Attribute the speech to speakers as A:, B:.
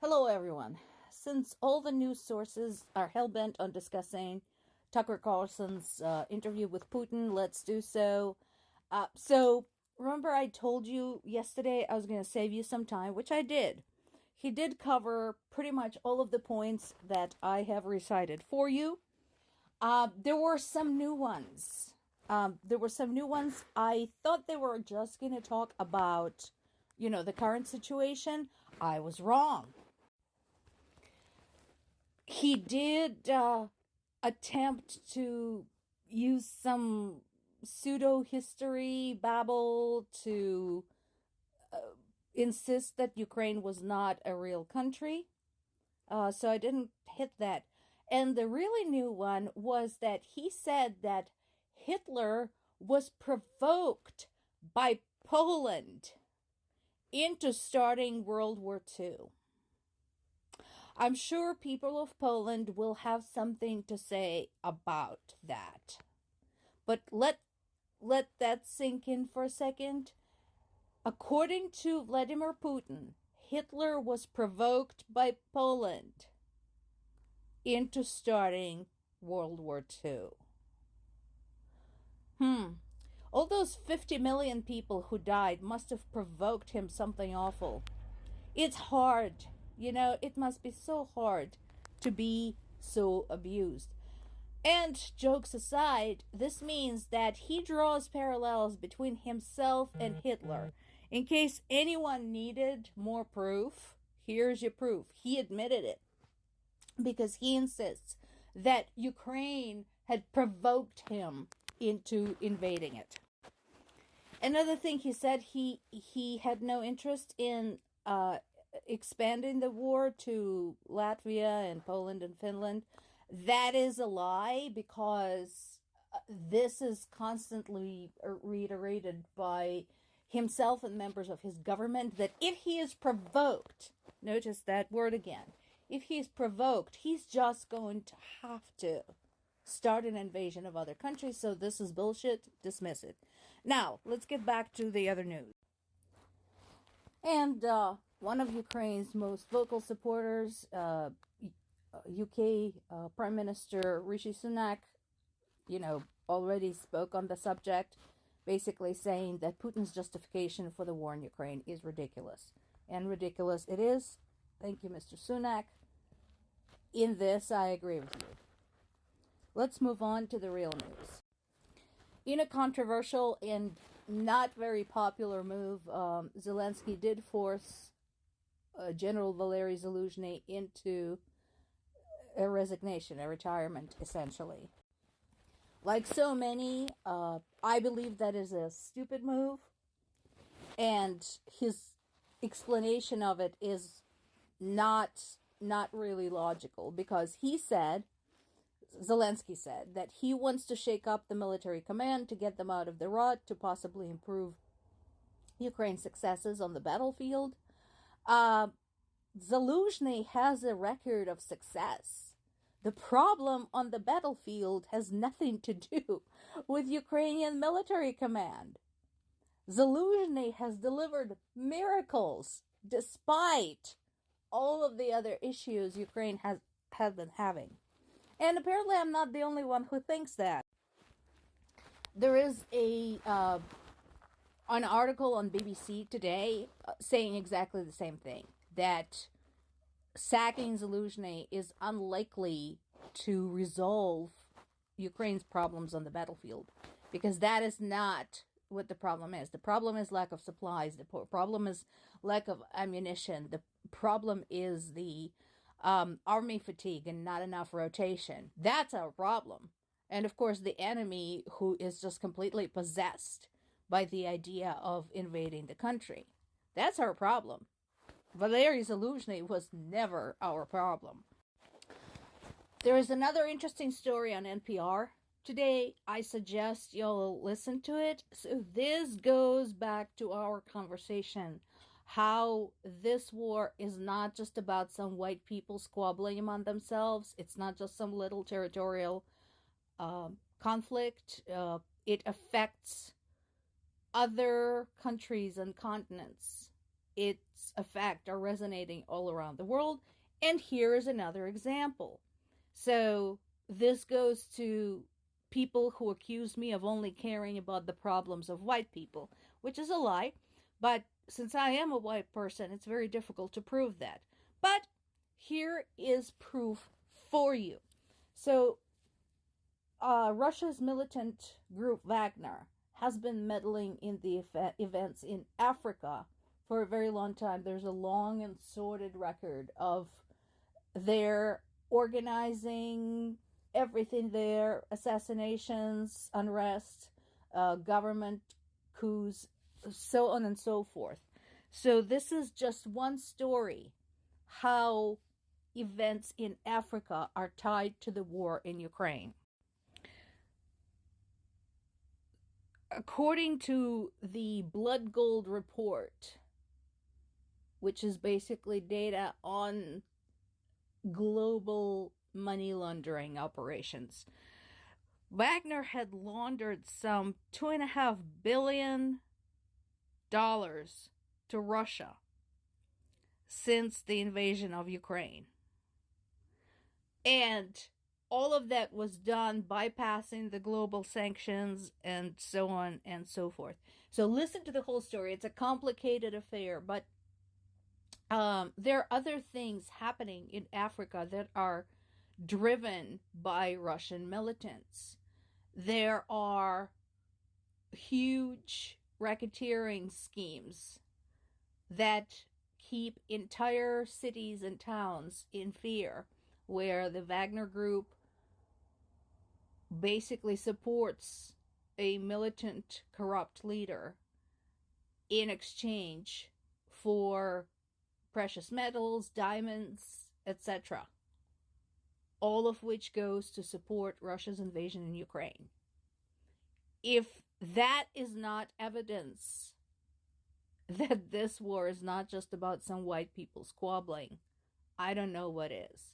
A: Hello, everyone. Since all the news sources are hell-bent on discussing Tucker Carlson's interview with Putin, let's do so. Remember I told you yesterday I was going to save you some time, which I did. He did cover pretty much all of the points that I have recited for you. There were some new ones. I thought they were just going to talk about, the current situation. I was wrong. He did attempt to use some pseudo history babble to insist that Ukraine was not a real country. So I didn't hit that. And the really new one was that he said that Hitler was provoked by Poland into starting World War II. I'm sure people of Poland will have something to say about that. But let that sink in for a second. According to Vladimir Putin, Hitler was provoked by Poland into starting World War II. All those 50 million people who died must have provoked him something awful. It's hard. It must be so hard to be so abused. And jokes aside, this means that he draws parallels between himself and Hitler. In case anyone needed more proof, here's your proof. He admitted it because he insists that Ukraine had provoked him into invading it. Another thing he said, he had no interest in expanding the war to Latvia and Poland and Finland. That is a lie, because this is constantly reiterated by himself and members of his government, that if he is provoked, notice that word again, if he is provoked, he's just going to have to start an invasion of other countries. So this is bullshit. Dismiss it. Now, let's get back to the other news. And one of Ukraine's most vocal supporters, UK Prime Minister Rishi Sunak, already spoke on the subject, basically saying that Putin's justification for the war in Ukraine is ridiculous. And ridiculous it is. Thank you, Mr. Sunak. In this, I agree with you. Let's move on to the real news. In a controversial and not very popular move, Zelensky did force General Valery Zaluzhny into a resignation, a retirement, essentially. Like so many, I believe that is a stupid move, and his explanation of it is not really logical, because Zelensky said that he wants to shake up the military command to get them out of the rut, to possibly improve Ukraine's successes on the battlefield. Zaluzhny has a record of success. The problem on the battlefield has nothing to do with Ukrainian military command. Zaluzhny has delivered miracles despite all of the other issues Ukraine has been having. And apparently I'm not the only one who thinks that. There is an article on BBC today saying exactly the same thing, that sacking Zaluzhny is unlikely to resolve Ukraine's problems on the battlefield, because that is not what the problem is. The problem is lack of supplies. The problem is lack of ammunition. The problem is the army fatigue and not enough rotation. That's our problem. And of course, the enemy, who is just completely possessed by the idea of invading the country. That's our problem. Valery Zaluzhny was never our problem. There is another interesting story on NPR today. I suggest you'll listen to it. So this goes back to our conversation, how this war is not just about some white people squabbling among themselves. It's not just some little territorial conflict. It affects other countries and continents its effect are resonating all around the world. And here is another example. So this goes to people who accuse me of only caring about the problems of white people, which is a lie. But since I am a white person, it's very difficult to prove that. But here is proof for you. So Russia's militant group Wagner has been meddling in the events in Africa for a very long time. There's a long and sordid record of their organizing everything there: assassinations, unrest, government coups, so on and so forth. So this is just one story how events in Africa are tied to the war in Ukraine. According to the Blood Gold report, which is basically data on global money laundering operations, Wagner had laundered some $2.5 billion to Russia since the invasion of Ukraine. And all of that was done bypassing the global sanctions and so on and so forth. So listen to the whole story. It's a complicated affair, but there are other things happening in Africa that are driven by Russian militants. There are huge racketeering schemes that keep entire cities and towns in fear, where the Wagner Group basically supports a militant, corrupt leader in exchange for precious metals, diamonds, etc., all of which goes to support Russia's invasion in Ukraine. If that is not evidence that this war is not just about some white people squabbling, I don't know what is.